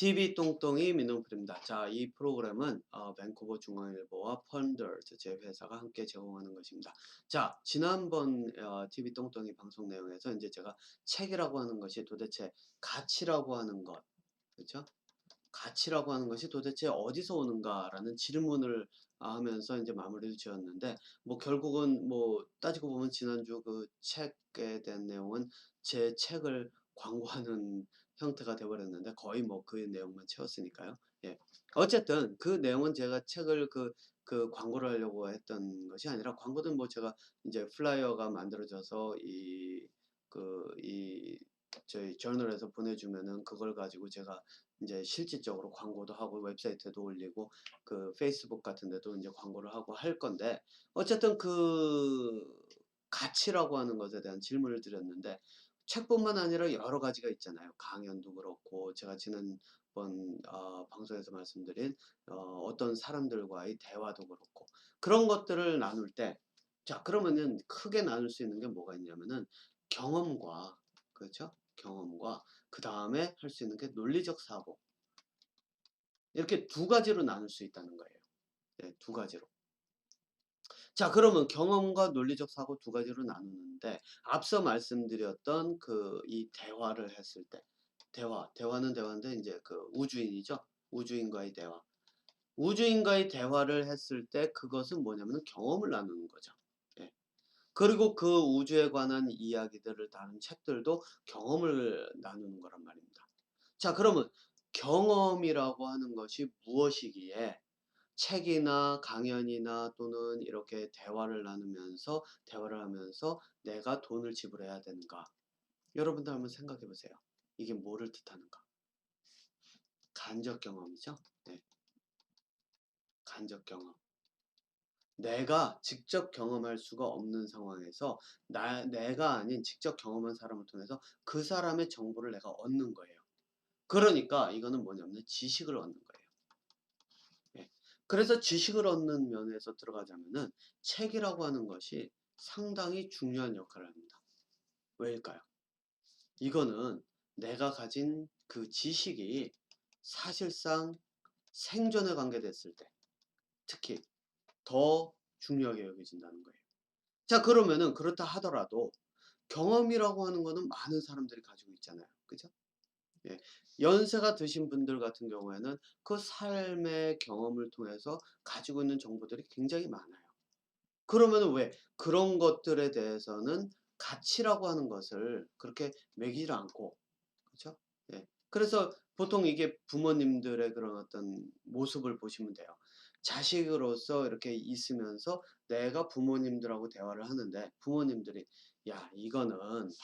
TV 똥똥이 민홍풀입니다. 자, 이 프로그램은 밴쿠버 중앙일보와 펀더드 제 회사가 함께 제공하는 것입니다. 자, 지난번 TV 똥똥이 방송 내용에서 이제 제가 책이라고 하는 것이 도대체 가치라고 하는 것, 그렇죠? 가치라고 하는 것이 도대체 어디서 오는가라는 질문을 하면서 이제 마무리를 지었는데, 뭐 결국은 뭐 따지고 보면 지난주 그 책에 대한 내용은 제 책을 광고하는 형태가 되어버렸는데, 거의 뭐 그 내용만 채웠으니까요. 예. 어쨌든 그 내용은 제가 책을 그 광고를 하려고 했던 것이 아니라, 광고는 뭐 제가 이제 플라이어가 만들어져서 이 저희 저널에서 보내주면은 그걸 가지고 제가 이제 실질적으로 광고도 하고 웹사이트에도 올리고 그 페이스북 같은 데도 이제 광고를 하고 할 건데, 어쨌든 그 가치라고 하는 것에 대한 질문을 드렸는데, 책뿐만 아니라 여러 가지가 있잖아요. 강연도 그렇고, 제가 지난번 방송에서 말씀드린 어떤 사람들과의 대화도 그렇고, 그런 것들을 나눌 때, 자, 그러면은 크게 나눌 수 있는 게 뭐가 있냐면은 경험과, 그렇죠? 경험과 그 다음에 할 수 있는 게 논리적 사고, 이렇게 두 가지로 나눌 수 있다는 거예요. 네, 두 가지로. 자, 그러면 경험과 논리적 사고 두 가지로 나누는데, 앞서 말씀드렸던 이 대화를 했을 때, 대화는 대화인데 이제 그 우주인이죠. 우주인과의 대화. 우주인과의 대화를 했을 때 그것은 뭐냐면 경험을 나누는 거죠. 예. 그리고 그 우주에 관한 이야기들을 다룬 책들도 경험을 나누는 거란 말입니다. 자, 그러면 경험이라고 하는 것이 무엇이기에 책이나 강연이나 또는 이렇게 대화를 하면서 내가 돈을 지불해야 되는가? 여러분들 한번 생각해 보세요. 이게 뭐를 뜻하는가? 간접 경험이죠? 네, 간접 경험. 내가 직접 경험할 수가 없는 상황에서 내가 아닌 직접 경험한 사람을 통해서 그 사람의 정보를 내가 얻는 거예요. 그러니까 이거는 뭐냐면 지식을 얻는 거예요. 예. 그래서 지식을 얻는 면에서 들어가자면은 책이라고 하는 것이 상당히 중요한 역할을 합니다. 왜일까요? 이거는 내가 가진 그 지식이 사실상 생존에 관계됐을 때 특히 더 중요하게 여겨진다는 거예요. 자, 그러면은 그렇다 하더라도 경험이라고 하는 거는 많은 사람들이 가지고 있잖아요. 그죠? 예. 연세가 드신 분들 같은 경우에는 그 삶의 경험을 통해서 가지고 있는 정보들이 굉장히 많아요. 그러면은 왜 그런 것들에 대해서는 가치라고 하는 것을 그렇게 매기지 않고, 그렇죠? 예. 그래서 보통 이게 부모님들의 그런 어떤 모습을 보시면 돼요. 자식으로서 이렇게 있으면서 내가 부모님들하고 대화를 하는데, 부모님들이 야, 이거는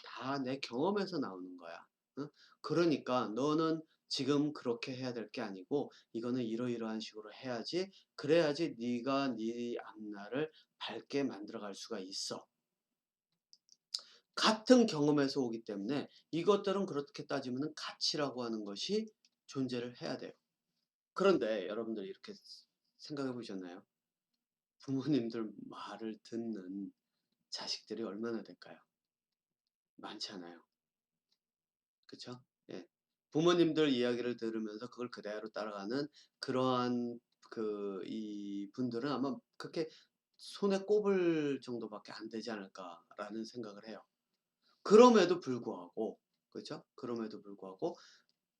다 내 경험에서 나오는 거야. 응? 그러니까 너는 지금 그렇게 해야 될 게 아니고 이거는 이러이러한 식으로 해야지, 그래야지 네가 네 앞날을 밝게 만들어 갈 수가 있어. 같은 경험에서 오기 때문에 이것들은 그렇게 따지면 가치라고 하는 것이 존재를 해야 돼요. 그런데 여러분들 이렇게 생각해 보셨나요? 부모님들 말을 듣는 자식들이 얼마나 될까요? 많지 않아요. 그쵸? 예. 부모님들 이야기를 들으면서 그걸 그대로 따라가는 그러한 이 분들은 아마 그렇게 손에 꼽을 정도밖에 안 되지 않을까라는 생각을 해요. 그럼에도 불구하고, 그렇죠? 그럼에도 불구하고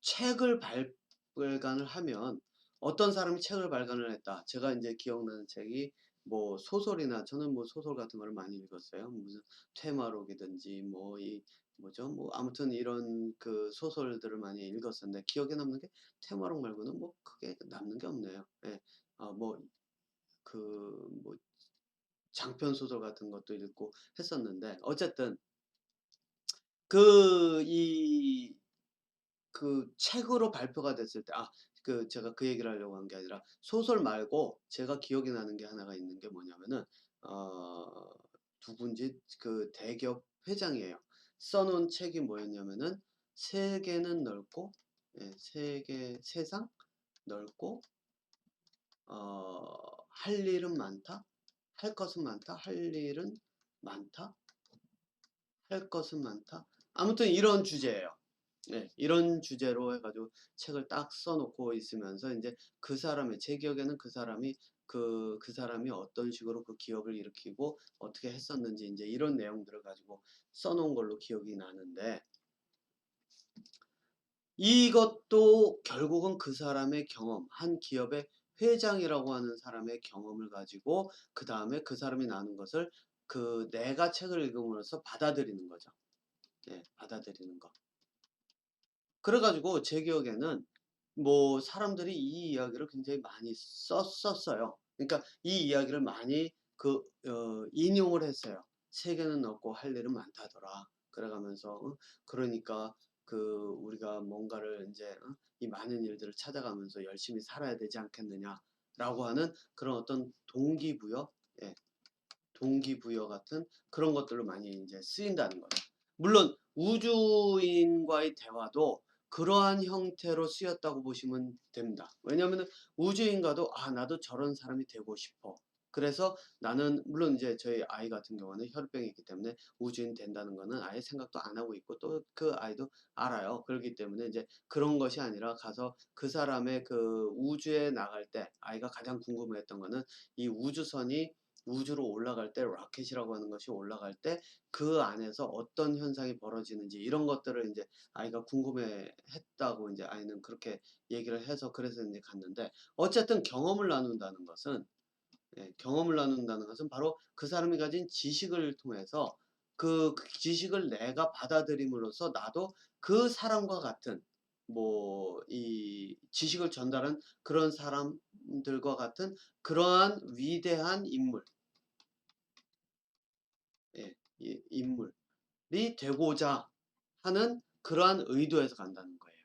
책을 발간을 하면, 어떤 사람이 책을 발간을 했다. 제가 이제 기억나는 책이 뭐 소설이나, 저는 뭐 소설 같은 걸 많이 읽었어요. 무슨 퇴마록이든지 뭐 이 뭐죠? 뭐 아무튼 이런 그 소설들을 많이 읽었었는데, 기억에 남는 게 퇴마록 말고는 뭐 크게 남는 게 없네요. 예. 뭐 뭐 장편 소설 같은 것도 읽고 했었는데, 어쨌든 그 이 책으로 발표가 됐을 때, 제가 그 얘기를 하려고 한 게 아니라, 소설 말고 제가 기억이 나는 게 하나가 있는 게 뭐냐면은 어 누군지 그 대기업 회장이에요. 써 놓은 책이 뭐였냐면은 세계는 넓고, 예, 세상 넓고 할 일은 많다. 할 것은 많다. 할 일은 많다. 할 것은 많다. 아무튼 이런 주제예요. 네, 이런 주제로 해가지고 책을 딱 써놓고 있으면서 이제 그 사람의 제 기억에는 그 사람이 어떤 식으로 그 기업을 일으키고 어떻게 했었는지 이제 이런 내용들을 가지고 써놓은 걸로 기억이 나는데 이것도 결국은 그 사람의 경험, 한 기업의 회장이라고 하는 사람의 경험을 가지고 그 다음에 그 사람이 나눈 것을 그 내가 책을 읽음으로써 받아들이는 거죠. 네, 받아들이는 거. 그래가지고 제 기억에는 뭐 사람들이 이 이야기를 굉장히 많이 썼어요. 그러니까 이 이야기를 많이 인용을 했어요. 세계는 없고 할 일은 많다더라. 그래가면서 그러니까 우리가 뭔가를 이제 이 많은 일들을 찾아가면서 열심히 살아야 되지 않겠느냐라고 하는 그런 어떤 동기부여, 예, 동기부여 같은 그런 것들로 많이 이제 쓰인다는 거죠. 물론 우주인과의 대화도 그러한 형태로 쓰였다고 보시면 됩니다. 왜냐하면 우주인과도 나도 저런 사람이 되고 싶어. 그래서 나는 물론 이제 저희 아이 같은 경우는 혈병이 있기 때문에 우주인 된다는 거는 아예 생각도 안 하고 있고 또 그 아이도 알아요. 그렇기 때문에 이제 그런 것이 아니라 가서 그 사람의 그 우주에 나갈 때 아이가 가장 궁금했던 거는 이 우주선이 우주로 올라갈 때 로켓이라고 하는 것이 올라갈 때 그 안에서 어떤 현상이 벌어지는지 이런 것들을 이제 아이가 궁금해 했다고 이제 아이는 그렇게 얘기를 해서 그래서 이제 갔는데 어쨌든 경험을 나눈다는 것은 경험을 나눈다는 것은 바로 그 사람이 가진 지식을 통해서 그 지식을 내가 받아들임으로써 나도 그 사람과 같은 뭐 이 지식을 전달한 그런 사람들과 같은 그러한 위대한 인물 예, 이 인물이 되고자 하는 그러한 의도에서 간다는 거예요.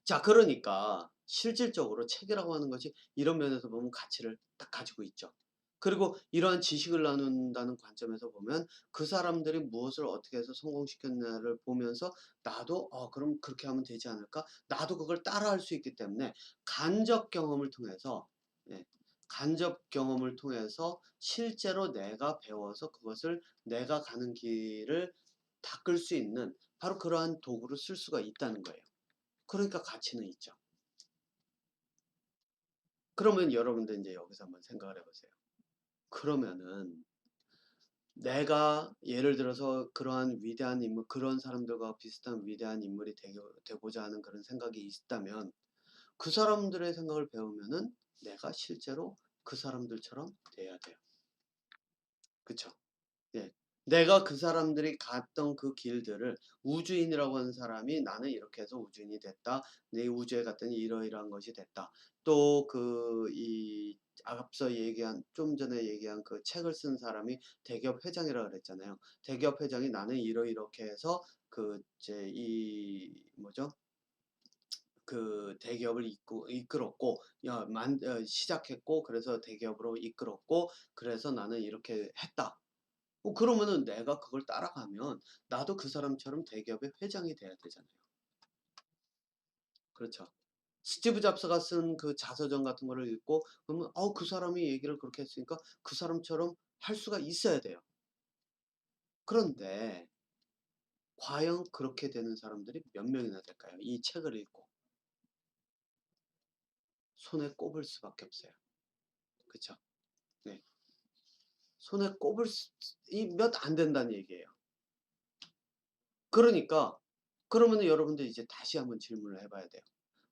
자, 그러니까 실질적으로 책이라고 하는 것이 이런 면에서 보면 가치를 딱 가지고 있죠. 그리고 이러한 지식을 나눈다는 관점에서 보면 그 사람들이 무엇을 어떻게 해서 성공시켰냐를 보면서 나도 그럼 그렇게 하면 되지 않을까? 나도 그걸 따라할 수 있기 때문에 간접 경험을 통해서 예, 간접 경험을 통해서 실제로 내가 배워서 그것을 내가 가는 길을 닦을 수 있는 바로 그러한 도구를 쓸 수가 있다는 거예요. 그러니까 가치는 있죠. 그러면 여러분들 이제 여기서 한번 생각을 해보세요. 그러면은 내가 예를 들어서 그러한 위대한 인물, 그런 사람들과 비슷한 위대한 인물이 되고자 하는 그런 생각이 있다면 그 사람들의 생각을 배우면은 내가 실제로 그 사람들처럼 돼야 돼요. 그쵸? 예. 내가 그 사람들이 갔던 그 길들을 우주인이라고 하는 사람이 나는 이렇게 해서 우주인이 됐다. 내 우주에 갔더니 이러이러한 것이 됐다. 또 앞서 얘기한 좀 전에 얘기한 그 책을 쓴 사람이 대기업 회장이라고 그랬잖아요. 대기업 회장이 나는 이렇게 해서 그 이제 이 뭐죠? 그 대기업을 이끌었고 시작했고 그래서 대기업으로 이끌었고 그래서 나는 이렇게 했다. 그러면은 내가 그걸 따라가면 나도 그 사람처럼 대기업의 회장이 돼야 되잖아요. 그렇죠. 스티브 잡스가 쓴 그 자서전 같은 거를 읽고 그러면 그 사람이 얘기를 그렇게 했으니까 그 사람처럼 할 수가 있어야 돼요. 그런데 과연 그렇게 되는 사람들이 몇 명이나 될까요? 이 책을 읽고 손에 꼽을 수밖에 없어요. 그렇죠? 네. 손에 꼽을 몇 안 된다는 얘기예요. 그러니까 그러면은 여러분들 이제 다시 한번 질문을 해봐야 돼요.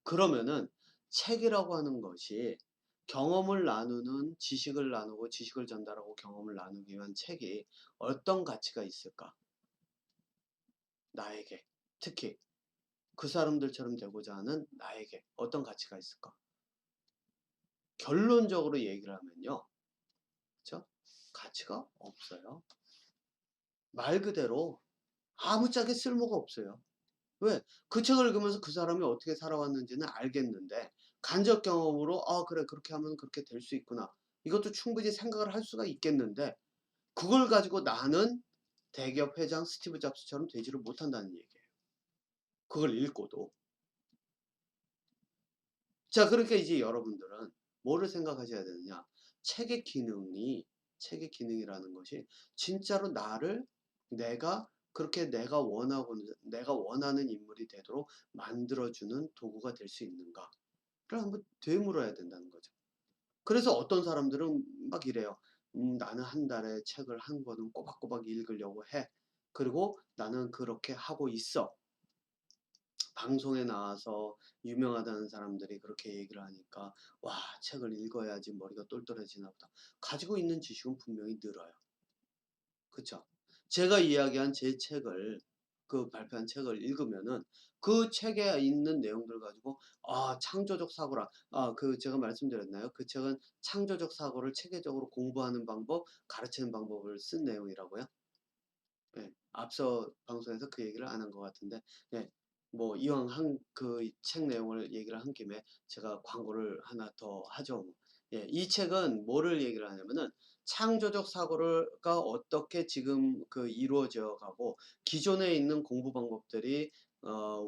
그러면은 책이라고 하는 것이 경험을 나누는 지식을 나누고 지식을 전달하고 경험을 나누기 위한 책이 어떤 가치가 있을까? 나에게. 특히 그 사람들처럼 되고자 하는 나에게 어떤 가치가 있을까? 결론적으로 얘기를 하면요. 그쵸? 가치가 없어요. 말 그대로 아무짝에 쓸모가 없어요. 왜? 그 책을 읽으면서 그 사람이 어떻게 살아왔는지는 알겠는데 간접 경험으로 그래 그렇게 하면 그렇게 될 수 있구나. 이것도 충분히 생각을 할 수가 있겠는데 그걸 가지고 나는 대기업 회장 스티브 잡스처럼 되지를 못한다는 얘기예요. 그걸 읽고도. 자, 그러니까 이제 여러분들은 뭐를 생각하셔야 되느냐? 책의 기능이 책의 기능이라는 것이 진짜로 내가 그렇게 내가 원하는 인물이 되도록 만들어주는 도구가 될 수 있는가를 한번 되물어야 된다는 거죠. 그래서 어떤 사람들은 막 이래요. 나는 한 달에 책을 한 권은 꼬박꼬박 읽으려고 해. 그리고 나는 그렇게 하고 있어. 방송에 나와서 유명하다는 사람들이 그렇게 얘기를 하니까 와, 책을 읽어야지 머리가 똘똘해지나 보다. 가지고 있는 지식은 분명히 늘어요. 그쵸? 제가 이야기한 제 책을 발표한 책을 읽으면은 그 책에 있는 내용들 가지고 창조적 사고라. 제가 말씀드렸나요? 그 책은 창조적 사고를 체계적으로 공부하는 방법, 가르치는 방법을 쓴 내용이라고요. 예. 앞서 방송에서 그 얘기를 안 한 것 같은데, 예. 뭐 이왕 그 책 내용을 얘기를 한 김에 제가 광고를 하나 더 하죠. 예. 이 책은 뭐를 얘기를 하냐면은 창조적 사고가 어떻게 지금 이루어져 가고 기존에 있는 공부 방법들이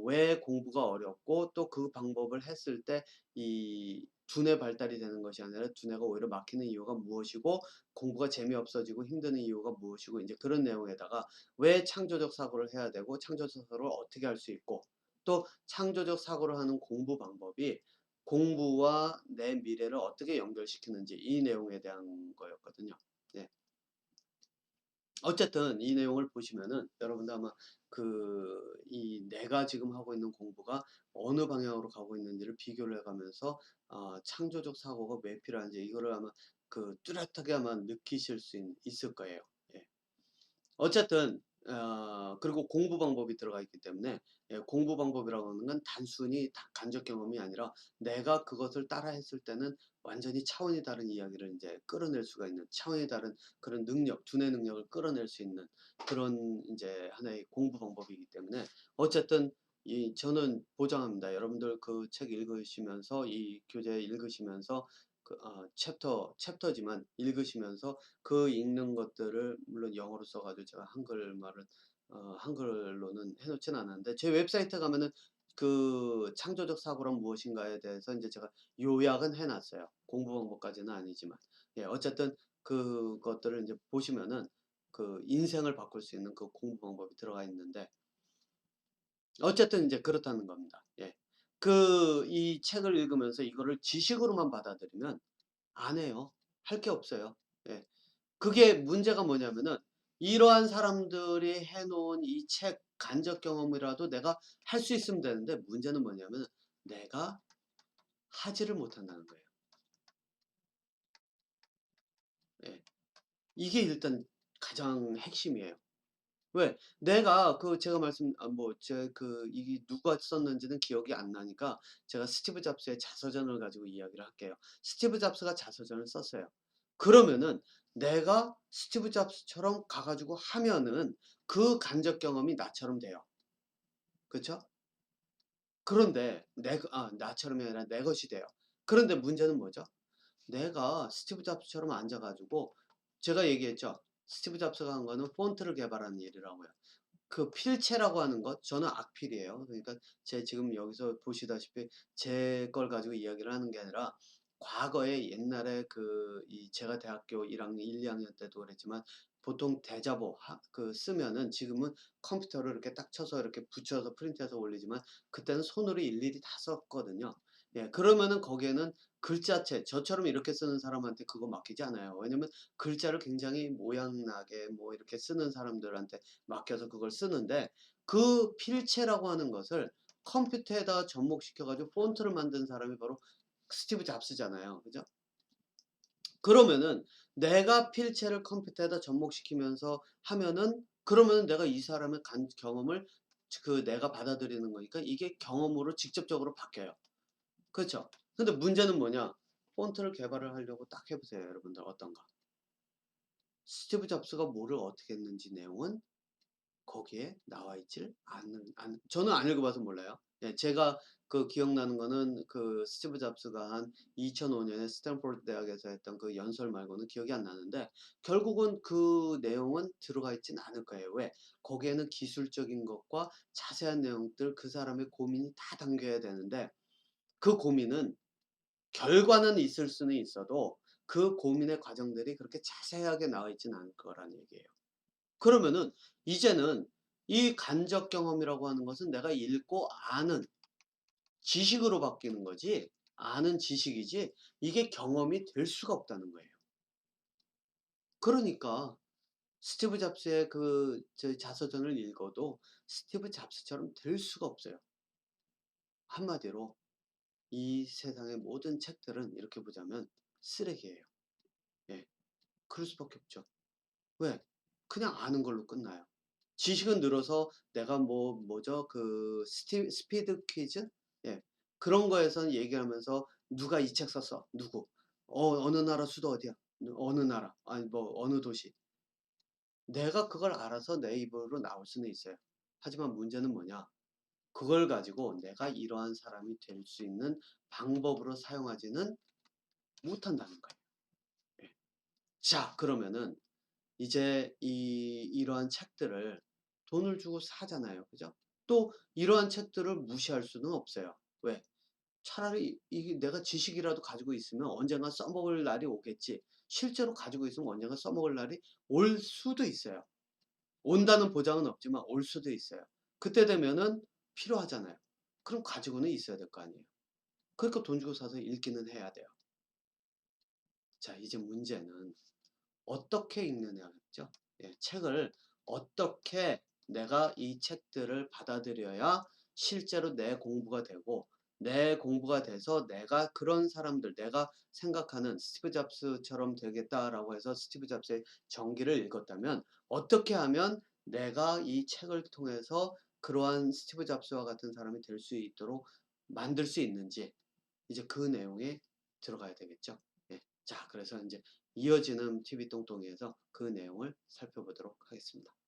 왜 공부가 어렵고 또 그 방법을 했을 때 이 두뇌 발달이 되는 것이 아니라 두뇌가 오히려 막히는 이유가 무엇이고 공부가 재미없어지고 힘드는 이유가 무엇이고 이제 그런 내용에다가 왜 창조적 사고를 해야 되고 창조적 사고를 어떻게 할 수 있고 또 창조적 사고를 하는 공부 방법이 공부와 내 미래를 어떻게 연결시키는지 이 내용에 대한 거였거든요. 네. 어쨌든 이 내용을 보시면은 여러분도 아마 내가 지금 하고 있는 공부가 어느 방향으로 가고 있는지를 비교를 해가면서 창조적 사고가 왜 필요한지 이거를 아마 뚜렷하게 아마 느끼실 수 있을 거예요. 예. 어쨌든 그리고 공부 방법이 들어가 있기 때문에 예, 공부 방법이라고 하는 건 단순히 간접 경험이 아니라 내가 그것을 따라 했을 때는 완전히 차원이 다른 이야기를 이제 끌어낼 수가 있는 차원이 다른 그런 능력, 두뇌 능력을 끌어낼 수 있는 그런 이제 하나의 공부 방법이기 때문에 어쨌든 저는 보장합니다. 여러분들 그 책 읽으시면서 이 교재 읽으시면서 챕터지만 읽으시면서 그 읽는 것들을 물론 영어로 써가지고 제가 한글말을 한글로는 해놓지는 않았는데 제 웹사이트 가면은 그 창조적 사고란 무엇인가에 대해서 이제 제가 요약은 해놨어요. 공부 방법까지는 아니지만 예 어쨌든 그것들을 이제 보시면은 그 인생을 바꿀 수 있는 그 공부 방법이 들어가 있는데 어쨌든 이제 그렇다는 겁니다. 예. 이 책을 읽으면서 이거를 지식으로만 받아들이면 안 해요. 할 게 없어요. 예. 그게 문제가 뭐냐면은 이러한 사람들이 해 놓은 이 책 간접 경험이라도 내가 할 수 있으면 되는데 문제는 뭐냐면은 내가 하지를 못한다는 거예요. 예. 이게 일단 가장 핵심이에요. 왜? 내가 제가 이게 누가 썼는지는 기억이 안 나니까 제가 스티브 잡스의 자서전을 가지고 이야기를 할게요. 스티브 잡스가 자서전을 썼어요. 그러면은 내가 스티브 잡스처럼 가 가지고 하면은 그 간접 경험이 나처럼 돼요. 그쵸? 그런데 나처럼이 아니라 내 것이 돼요. 그런데 문제는 뭐죠? 내가 스티브 잡스처럼 앉아 가지고 제가 얘기했죠. 스티브 잡스가 한 거는 폰트를 개발하는 일이라고요. 그 필체라고 하는 것 저는 악필이에요. 그러니까 지금 여기서 보시다시피 제 걸 가지고 이야기를 하는 게 아니라 과거에 옛날에 제가 대학교 1학년 1, 2학년 때도 그랬지만 보통 대자보 쓰면은 지금은 컴퓨터를 이렇게 딱 쳐서 이렇게 붙여서 프린트해서 올리지만 그때는 손으로 일일이 다 썼거든요. 예, 그러면은 거기에는 글자체 저처럼 이렇게 쓰는 사람한테 그거 맡기지 않아요. 왜냐면 글자를 굉장히 모양나게 뭐 이렇게 쓰는 사람들한테 맡겨서 그걸 쓰는데 그 필체라고 하는 것을 컴퓨터에다가 접목시켜 가지고 폰트를 만든 사람이 바로 스티브 잡스잖아요. 그죠? 그러면은 내가 필체를 컴퓨터에다 접목시키면서 하면은 그러면은 내가 이 사람의 경험을 내가 받아들이는 거니까 이게 경험으로 직접적으로 바뀌어요. 그렇죠? 근데 문제는 뭐냐? 폰트를 개발을 하려고 딱 해 보세요, 여러분들 어떤가? 스티브 잡스가 뭐를 어떻게 했는지 내용은 거기에 나와 있질 저는 안 읽어봐서 몰라요. 예, 제가 기억나는 거는 스티브 잡스가 한 2005년에 스탠포드 대학에서 했던 그 연설 말고는 기억이 안 나는데 결국은 그 내용은 들어가 있진 않을 거예요. 왜? 거기에는 기술적인 것과 자세한 내용들 그 사람의 고민이 다 담겨야 되는데 그 고민은 결과는 있을 수는 있어도 그 고민의 과정들이 그렇게 자세하게 나와 있진 않을 거라는 얘기예요. 그러면은 이제는 이 간접 경험이라고 하는 것은 내가 읽고 아는 지식으로 바뀌는 거지, 아는 지식이지 이게 경험이 될 수가 없다는 거예요. 그러니까 스티브 잡스의 자서전을 읽어도 스티브 잡스처럼 될 수가 없어요. 한마디로 이 세상의 모든 책들은 이렇게 보자면 쓰레기예요. 예. 그럴 수밖에 없죠. 왜? 그냥 아는 걸로 끝나요. 지식은 늘어서 내가 뭐죠? 스피드 퀴즈? 예. 그런 거에선 얘기하면서 "누가 이 책 썼어?" "누구?" 어느 나라 수도 어디야?" "어느 나라." 아니 "어느 도시." 내가 그걸 알아서 내 입으로 나올 수는 있어요. 하지만 문제는 뭐냐? 그걸 가지고 내가 이러한 사람이 될 수 있는 방법으로 사용하지는 못한다는 거예요. 예. 자, 그러면은 이제 이러한 책들을 돈을 주고 사잖아요. 그죠? 또 이러한 책들을 무시할 수는 없어요. 왜? 차라리 이게 내가 지식이라도 가지고 있으면 언젠가 써먹을 날이 오겠지. 실제로 가지고 있으면 언젠가 써먹을 날이 올 수도 있어요. 온다는 보장은 없지만 올 수도 있어요. 그때 되면은 필요하잖아요. 그럼 가지고는 있어야 될 거 아니에요. 그러니까 돈 주고 사서 읽기는 해야 돼요. 자, 이제 문제는 어떻게 읽느냐겠죠. 예, 책을 어떻게 내가 이 책들을 받아들여야 실제로 내 공부가 되고, 내 공부가 돼서 내가 그런 사람들, 내가 생각하는 스티브 잡스처럼 되겠다라고 해서 스티브 잡스의 전기를 읽었다면 어떻게 하면 내가 이 책을 통해서 그러한 스티브 잡스와 같은 사람이 될 수 있도록 만들 수 있는지, 이제 그 내용에 들어가야 되겠죠. 예. 자, 그래서 이제 이어지는 TV 똥똥이에서 그 내용을 살펴보도록 하겠습니다.